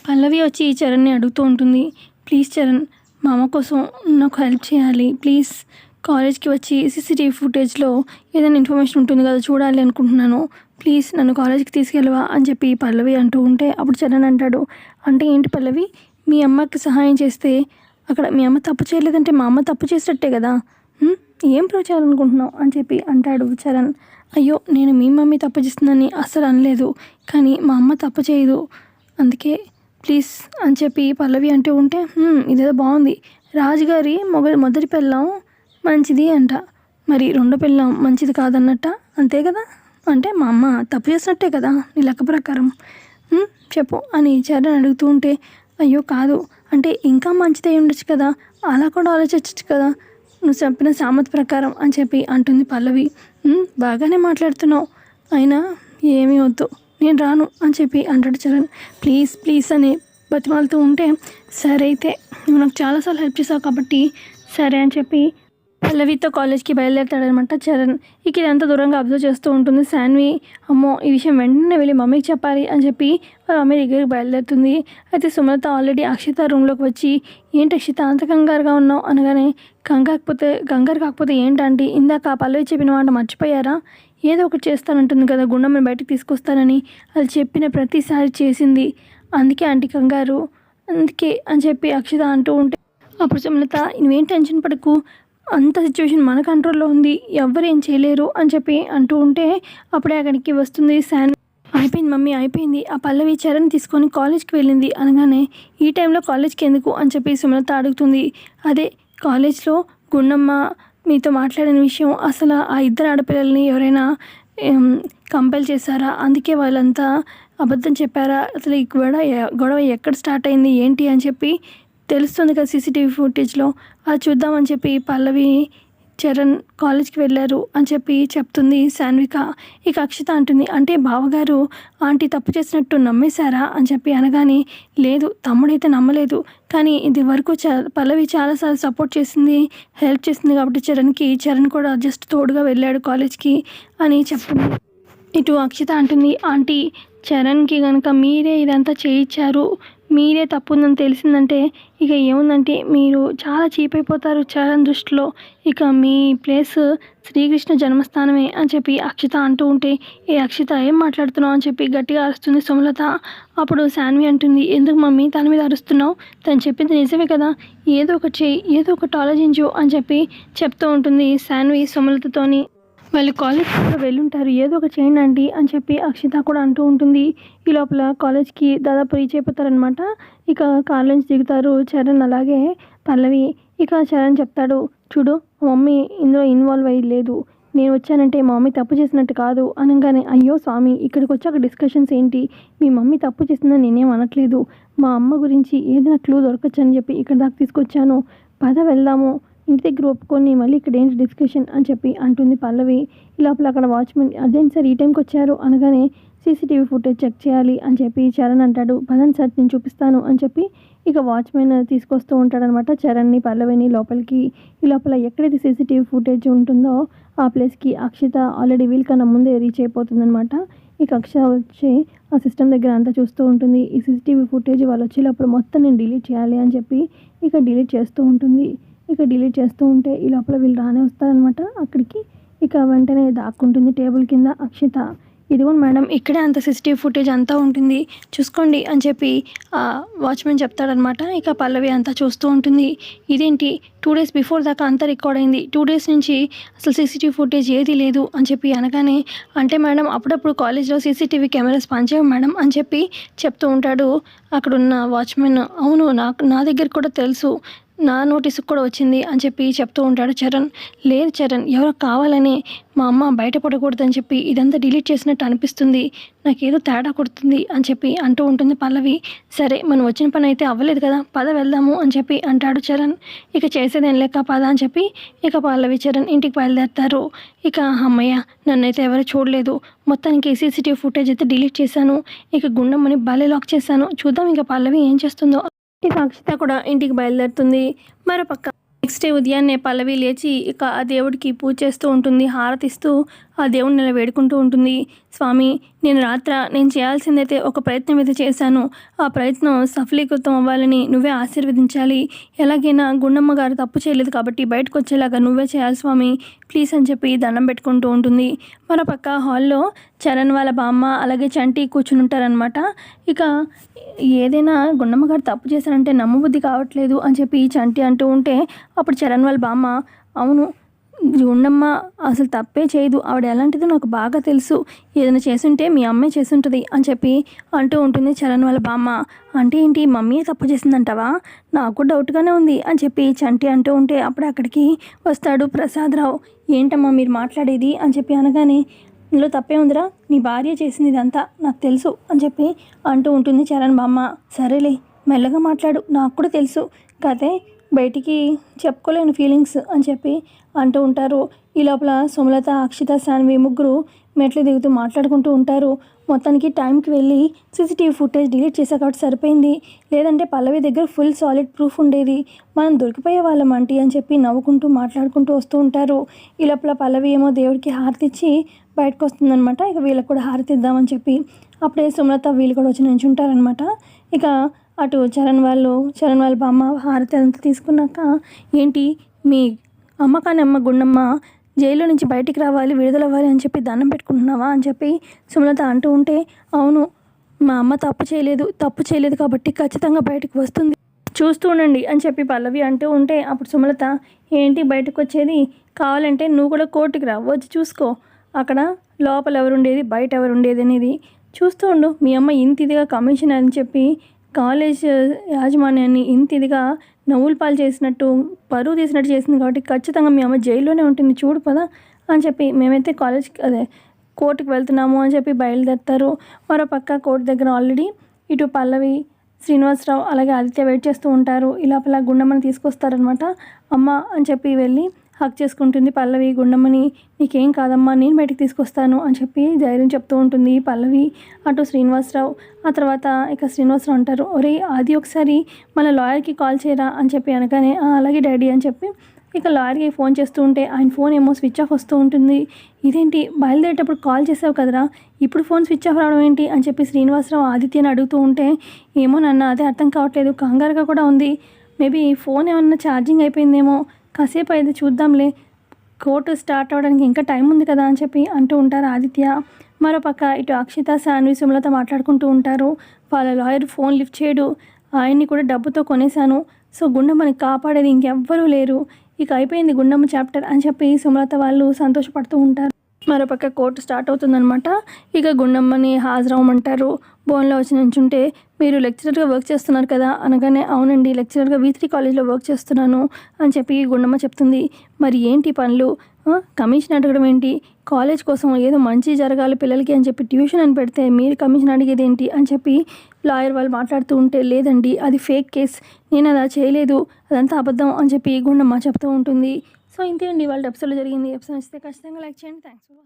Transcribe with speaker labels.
Speaker 1: పల్లవి వచ్చి చరణ్ని అడుగుతూ ఉంటుంది. ప్లీజ్ చరణ్, మా అమ్మ కోసం నాకు హెల్ప్ చేయాలి ప్లీజ్. కాలేజ్కి వచ్చి సీసీటీవీ ఫుటేజ్లో ఏదైనా ఇన్ఫర్మేషన్ ఉంటుంది కదా, చూడాలి అనుకుంటున్నాను. ప్లీజ్ నన్ను కాలేజ్కి తీసుకెళ్ళవా అని చెప్పి పల్లవి అంటూ ఉంటే అప్పుడు చరణ్ అంటాడు, అంటే ఏంటి పల్లవి, మీ అమ్మకి సహాయం చేస్తే అక్కడ మీ అమ్మ తప్పు చేయలేదంటే మా అమ్మ తప్పు చేసినట్టే కదా, ఏం ప్రూవ్ చేయాలనుకుంటున్నావు అని చెప్పి అంటాడు చరణ్. అయ్యో, నేను మీ మమ్మీ తప్పు చేస్తుందని అస్సలు అనలేదు, కానీ మా అమ్మ తప్పు చేయదు, అందుకే ప్లీజ్ అని చెప్పి పల్లవి అంటూ ఉంటే ఇదేదో బాగుంది. రాజుగారి మొదటి పెళ్ళాం మంచిది అంట, మరి రెండో పెళ్ళాం మంచిది కాదన్నట్ట, అంతే కదా, అంటే మా అమ్మ తప్పు చేసినట్టే కదా నీ లెక్క ప్రకారం, చెప్పు అని చరణ్ అడుగుతూ ఉంటే, అయ్యో కాదు, అంటే ఇంకా మంచిదే ఉండొచ్చు కదా, అలా కూడా ఆలోచించచ్చు కదా నువ్వు చెప్పిన సామెత ప్రకారం అని చెప్పి అంటుంది పల్లవి. బాగానే మాట్లాడుతున్నావు, అయినా ఏమీ వద్దు, నేను రాను అని చెప్పి అంటాడు చరణ్. ప్లీజ్ ప్లీజ్ అని బతిమాలుతూ ఉంటే, సరే అయితే నువ్వు నాకు చాలాసార్లు హెల్ప్ చేసావు కాబట్టి సరే అని చెప్పి పల్లవితో కాలేజ్కి బయలుదేరుతాడనమాట చరణ్. ఇక ఇదంతా దూరంగా అబ్జర్వ్ చేస్తూ ఉంటుంది శాన్వి. అమ్మో, ఈ విషయం వెంటనే వెళ్ళి మమ్మీకి చెప్పాలి అని చెప్పి వాళ్ళ మమ్మీ దగ్గరికి బయలుదేరుతుంది. అయితే సుమలత ఆల్రెడీ అక్షిత రూమ్లోకి వచ్చి, ఏంటి అక్షిత అంత కంగారుగా ఉన్నావు అనగానే, కంగారు కాకపోతే ఏంటంటే ఇందాక పల్లవి చెప్పిన మాట మర్చిపోయారా, ఏదో ఒకటి చేస్తానంటుంది కదా, గుండమ్మని బయటకు తీసుకొస్తానని, అది చెప్పిన ప్రతిసారి చేసింది, అందుకే ఆంటీ కంగారు, అందుకే అని చెప్పి అక్షిత అంటూ ఉంటే అప్పుడు సుమలత, నువ్వేం టెన్షన్ పడకు, అంత సిచ్యువేషన్ మన కంట్రోల్లో ఉంది, ఎవ్వరు ఏం చేయలేరు అని చెప్పి అంటూ ఉంటే అప్పుడే అక్కడికి వస్తుంది శాన్వి. అయిపోయింది మమ్మీ, అయిపోయింది, ఆ పల్లవి చరణ్ తీసుకొని కాలేజ్కి వెళ్ళింది అనగానే, ఈ టైంలో కాలేజ్కి ఎందుకు అని చెప్పి సుమలత అడుగుతుంది. అదే కాలేజ్లో గుండమ్మ మీతో మాట్లాడిన విషయం, అసలు ఆ ఇద్దరు ఆడపిల్లల్ని ఎవరైనా కంపెల్ చేశారా, అందుకే వాళ్ళంతా అబద్ధం చెప్పారా, అసలు ఈ గొడవ ఎక్కడ స్టార్ట్ అయింది ఏంటి అని చెప్పి తెలుస్తుంది కదా సీసీటీవీ ఫుటేజ్లో, అది చూద్దామని చెప్పి పల్లవి చరణ్ కాలేజ్కి వెళ్ళారు అని చెప్పి చెప్తుంది శాన్విక. ఇక అక్షిత అంటుంది, అంటే బావగారు ఆంటీ తప్పు చేసినట్టు నమ్మేశారా అని చెప్పి అనగానే, లేదు తమ్ముడైతే నమ్మలేదు, కానీ ఇది వరకు పల్లవి చాలాసార్లు సపోర్ట్ చేసింది, హెల్ప్ చేసింది కాబట్టి చరణ్ కూడా జస్ట్ తోడుగా వెళ్ళాడు కాలేజ్కి అని చెప్తుంది. ఇటు అక్షిత అంటుంది, ఆంటీ చరణ్కి కనుక మీరే ఇదంతా చేయించారు, మీరే తప్పు ఉందని తెలిసిందంటే ఇక ఏముందంటే మీరు చాలా చీప్ అయిపోతారు చరణ్ దృష్టిలో, ఇక మీ ప్లేస్ శ్రీకృష్ణ జన్మస్థానమే అని చెప్పి అక్షిత అంటూ ఉంటే, ఏ అక్షిత ఏం మాట్లాడుతున్నావు అని చెప్పి గట్టిగా అరుస్తుంది సుమలత. అప్పుడు శాన్వి అంటుంది, ఎందుకు మమ్మీ తన మీద అరుస్తున్నావు, తను చెప్పింది నిజమే కదా, ఏదో ఒకటి చేయి, ఏదో ఒకటి ఆలోచించు అని చెప్పి చెప్తూ ఉంటుంది శాన్వి సుమలతతోని. వాళ్ళు కాలేజ్కి కూడా వెళ్ళుంటారు, ఏదో ఒక చేయండి ఆంటీ అని చెప్పి అక్షిత కూడా అంటూ ఉంటుంది. ఈ లోపల కాలేజ్కి దాదాపు రీచ్ అయిపోతారనమాట. ఇక కార్ నుంచి దిగుతారు చరణ్ అలాగే పల్లవి. ఇక చరణ్ చెప్తాడు, చూడు మమ్మీ ఇందులో ఇన్వాల్వ్ అయ్యి లేదు, నేను వచ్చానంటే మా మమ్మీ తప్పు చేసినట్టు కాదు అనగానే, అయ్యో స్వామి ఇక్కడికి వచ్చాక డిస్కషన్స్ ఏంటి, మీ మమ్మీ తప్పు చేసిందని నేనేం అనట్లేదు, మా అమ్మ గురించి ఏదైనా క్లూ దొరకచ్చు అని చెప్పి ఇక్కడ దాకా తీసుకొచ్చాను, పద వెళ్దాము, ఇంటి దగ్గర ఒప్పుకొని మళ్ళీ ఇక్కడ ఏంటి డిస్కషన్ అని చెప్పి అంటుంది పల్లవి. ఈ లోపల అక్కడ వాచ్మెన్, అదేంటి సార్ ఈ టైంకి వచ్చారు అనగానే, సీసీటీవీ ఫుటేజ్ చెక్ చేయాలి అని చెప్పి చరణ్ అంటాడు. పదండి సార్ నేను చూపిస్తాను అని చెప్పి ఇక వాచ్మెన్ తీసుకొస్తూ ఉంటాడనమాట చరణ్ని పల్లవిని లోపలికి. ఈ లోపల ఎక్కడైతే సీసీటీవీ ఫుటేజ్ ఉంటుందో ఆ ప్లేస్కి అక్షిత ఆల్రెడీ వీళ్ళకన్నా ముందే రీచ్ అయిపోతుందనమాట. ఇక అక్షిత వచ్చి ఆ సిస్టమ్ దగ్గర అంతా చూస్తూ ఉంటుంది. ఈ సీసీటీవీ ఫుటేజ్ వాళ్ళు వచ్చేటప్పుడు మొత్తం నేను డిలీట్ చేయాలి అని చెప్పి ఇక డిలీట్ చేస్తూ ఉంటుంది. ఇక డిలీట్ చేస్తూ ఉంటే ఈ లోపల వీళ్ళు రానే వస్తారనమాట అక్కడికి. ఇక వెంటనే దాక్కుంటుంది టేబుల్ కింద అక్షిత. ఇదిగోండి మేడం, ఇక్కడే అంత సీసీటీవీ ఫుటేజ్ అంతా ఉంటుంది, చూసుకోండి అని చెప్పి వాచ్మెన్ చెప్తాడనమాట. ఇక పల్లవి అంతా చూస్తూ ఉంటుంది. ఇదేంటి 2 days బిఫోర్ దాకా అంతా రికార్డ్ అయింది, 2 days నుంచి అసలు సీసీటీవీ ఫుటేజ్ ఏది లేదు అని చెప్పి అనగానే, అంటే మేడం అప్పుడప్పుడు కాలేజ్లో సీసీటీవీ కెమెరాస్ పనిచేయవు మేడం అని చెప్పి చెప్తూ ఉంటాడు అక్కడున్న వాచ్మెన్. అవును, నా దగ్గర కూడా తెలుసు, నా నోటీసుకు కూడా వచ్చింది అని చెప్పి చెప్తూ ఉంటాడు చరణ్. లేదు చరణ్, ఎవరో కావాలని మా అమ్మ బయటపడకూడదని చెప్పి ఇదంతా డిలీట్ చేసినట్టు అనిపిస్తుంది, నాకేదో తేడా కొడుతుంది అని చెప్పి అంటూ ఉంటుంది పల్లవి. సరే మనం వచ్చిన పని అయితే అవ్వలేదు కదా, పద వెళ్దాము అని చెప్పి అంటాడు చరణ్. ఇక చేసేదేం లేక పద అని చెప్పి ఇక పల్లవి చరణ్ ఇంటికి బయలుదేరుతారు. ఇక అమ్మయ్య, నన్నైతే ఎవరు చూడలేదు, మొత్తానికి సీసీటీవీ ఫుటేజ్ అయితే డిలీట్ చేశాను, ఇక గుండమ్మని భలే లాక్ చేశాను, చూద్దాం ఇక పల్లవి ఏం చేస్తుందో. ఇక అక్షిత కూడా ఇంటికి బయలుదేరుతుంది. మరోపక్క నెక్స్ట్ డే ఉదయాన్నే పల్లవి లేచి ఇక ఆ దేవుడికి పూజ చేస్తూ ఉంటుంది, హారతిస్తూ ఆ దేవుడిని ఇలా వేడుకుంటూ ఉంటుంది. స్వామి, నేను చేయాల్సిందైతే ఒక ప్రయత్నం అయితే చేశాను. ఆ ప్రయత్నం సఫలీకృతం అవ్వాలని నువ్వే ఆశీర్వదించాలి. ఎలాగైనా గుండమ్మ గారు తప్పు చేయలేదు కాబట్టి బయటకు వచ్చేలాగా నువ్వే చేయాలి స్వామి, ప్లీజ్ అని చెప్పి దండం పెట్టుకుంటూ ఉంటుంది. మన పక్క హాల్లో చరణ్ వాళ్ళ బామ్మ అలాగే చంటి కూర్చుని ఉంటారనమాట. ఇక ఏదైనా గుండమ్మ గారు తప్పు చేశారంటే నమ్మబుద్ధి కావట్లేదు అని చెప్పి చంటి అంటూ ఉంటే అప్పుడు చరణ్ వాళ్ళ బామ్మ, అవును గుండమ్మ అసలు తప్పే చేయదు, ఆవిడ ఎలాంటిదో నాకు బాగా తెలుసు, ఏదైనా చేసుంటే మీ అమ్మే చేసుంటుంది అని చెప్పి అంటూ ఉంటుంది చరణ్ వాళ్ళ బామ్మ. అంటే ఏంటి, మమ్మీ తప్పు చేసిందంటావా, నాకు డౌట్గానే ఉంది అని చెప్పి చంటి అంటూ ఉంటే అప్పుడు అక్కడికి వస్తాడు ప్రసాదరావు. ఏంటమ్మా మీరు మాట్లాడేది అని చెప్పి అనగానే, ఇందులో తప్పే ఉందిరా, నీ భార్య చేసింది ఇదంతా నాకు తెలుసు అని చెప్పి అంటూ ఉంటుంది చరణ్ బామ్మ. సరేలే మెల్లగా మాట్లాడు, నాకు కూడా తెలుసు, కదే బయటికి చెప్పుకోలేని ఫీలింగ్స్ అని చెప్పి అంటూ ఉంటారు. ఈ లోపల సుమలత, అక్షిత, శాన్వి ముగ్గురు మెట్లు దిగుతూ మాట్లాడుకుంటూ ఉంటారు. మొత్తానికి టైంకి వెళ్ళి సీసీటీవీ ఫుటేజ్ డిలీట్ చేసా కాబట్టి సరిపోయింది, లేదంటే పల్లవి దగ్గర ఫుల్ సాలిడ్ ప్రూఫ్ ఉండేది, మనం దొరికిపోయే వాళ్ళం ఆంటీ అని చెప్పి నవ్వుకుంటూ మాట్లాడుకుంటూ వస్తూ ఉంటారు. ఈ లోపల పల్లవి ఏమో దేవుడికి హారతి ఇచ్చి బయటకు వస్తుందనమాట. ఇక వీళ్ళకి కూడా హారతి ఇద్దామని చెప్పి అప్పుడే సుమలత వీళ్ళు కూడా వచ్చి నించుంటారనమాట. ఇక అటు చరణ్ వాళ్ళ బామ్మ హారతి అంతా తీసుకున్నాక, ఏంటి మీ అమ్మ కాని అమ్మ గుండమ్మ జైల్లో నుంచి బయటికి రావాలి, విడుదలవ్వాలి అని చెప్పి దండం పెట్టుకుంటున్నావా అని చెప్పి సుమలత అంటూ ఉంటే, అవును మా అమ్మ తప్పు చేయలేదు కాబట్టి ఖచ్చితంగా బయటకు వస్తుంది, చూస్తూ ఉండండి అని చెప్పి పల్లవి అంటూ ఉంటే అప్పుడు సుమలత, ఏంటి బయటకు వచ్చేది, కావాలంటే నువ్వు కూడా కోర్టుకి రా, వచ్చి చూసుకో, అక్కడ లోపల ఎవరుండేది బయట ఎవరుండేది అనేది చూస్తూ ఉండు, మీ అమ్మ ఇంత ఇదిగా కమిషన్ అని చెప్పి కాలేజ్ యాజమాన్యాన్ని ఇంత ఇదిగా నవ్వులు పాలు చేసినట్టు పరువు తీసినట్టు చేసింది కాబట్టి ఖచ్చితంగా మీ అమ్మ జైల్లోనే ఉంటుంది, చూడు పదా అని చెప్పి మేమైతే కోర్టుకు వెళ్తున్నాము అని చెప్పి బయలుదేరుతారు. మరో పక్క కోర్టు దగ్గర ఆల్రెడీ ఇటు పల్లవి, శ్రీనివాసరావు అలాగే ఆదిత్య వెయిట్ చేస్తూ ఉంటారు. ఈ లోపల గుండమ్మని తీసుకొస్తారనమాట. అమ్మ అని చెప్పి వెళ్ళి హక్ చేసుకుంటుంది పల్లవి గుండమ్మని. నీకేం కాదమ్మా, నేను బయటికి తీసుకొస్తాను అని చెప్పి ధైర్యం చెప్తూ ఉంటుంది పల్లవి. అటు శ్రీనివాసరావు, ఆ తర్వాత ఇక శ్రీనివాసరావు అంటారు, ఒరే అది ఒకసారి మన లాయర్కి కాల్ చేయరా అని చెప్పి అనగానే, అలాగే డాడీ అని చెప్పి ఇక లాయర్కి ఫోన్ చేస్తూ ఉంటే ఆయన ఫోన్ ఏమో స్విచ్ ఆఫ్ వస్తూ ఉంటుంది. ఇదేంటి బయలుదేరేటప్పుడు కాల్ చేసావు కదరా, ఇప్పుడు ఫోన్ స్విచ్ ఆఫ్ రావడం ఏంటి అని చెప్పి శ్రీనివాసరావు ఆదిత్యని అడుగుతూ ఉంటే, ఏమో నాన్న అదే అర్థం కావట్లేదు, కంగారుగా కూడా ఉంది, మేబీ ఫోన్ ఏమన్నా ఛార్జింగ్ అయిపోయిందేమో, కాసేపు అయితే చూద్దాంలే, కోర్టు స్టార్ట్ అవ్వడానికి ఇంకా టైం ఉంది కదా అని చెప్పి అంటూ ఉంటారు ఆదిత్య. మరోపక్క ఇటు అక్షిత, శాన్వి, సుమలత మాట్లాడుకుంటూ ఉంటారు. వాళ్ళ లాయర్ ఫోన్ లిఫ్ట్ చేయడు, ఆయన్ని కూడా డబ్బుతో కొనేశాను, సో గుండమ్మని కాపాడేది ఇంకెవ్వరూ లేరు, ఇక అయిపోయింది గుండమ్మ చాప్టర్ అని చెప్పి సుమలత వాళ్ళు సంతోషపడుతూ ఉంటారు. మరోపక్క కోర్టు స్టార్ట్ అవుతుందనమాట. ఇక గుండమ్మని హాజరవ్వమంటారు. బోన్లో వచ్చి నుంచుంటే, మీరు లెక్చరర్గా వర్క్ చేస్తున్నారు కదా అనగానే, అవునండి లెక్చరర్గా V3 కాలేజ్లో వర్క్ చేస్తున్నాను అని చెప్పి గుండమ్మ చెప్తుంది. మరి ఏంటి పనులు, కమిషన్ అడగడం ఏంటి, కాలేజ్ కోసం ఏదో మంచి జరగాలి పిల్లలకి అని చెప్పి ట్యూషన్ అని పెడితే మీరు కమిషన్ అడిగేది ఏంటి అని చెప్పి లాయర్ వాళ్ళు మాట్లాడుతూ ఉంటే, లేదండి అది ఫేక్ కేస్, నేను అలా చేయలేదు, అదంతా అబద్ధం అని చెప్పి గుండమ్మ చెప్తూ ఉంటుంది. సో ఇంతే అండి వాళ్ళ ఎపిసోడ్లో జరిగింది. ఎపిసోడ్ నచ్చితే ఖచ్చితంగా లైక్ చేయండి. Thanks for watching.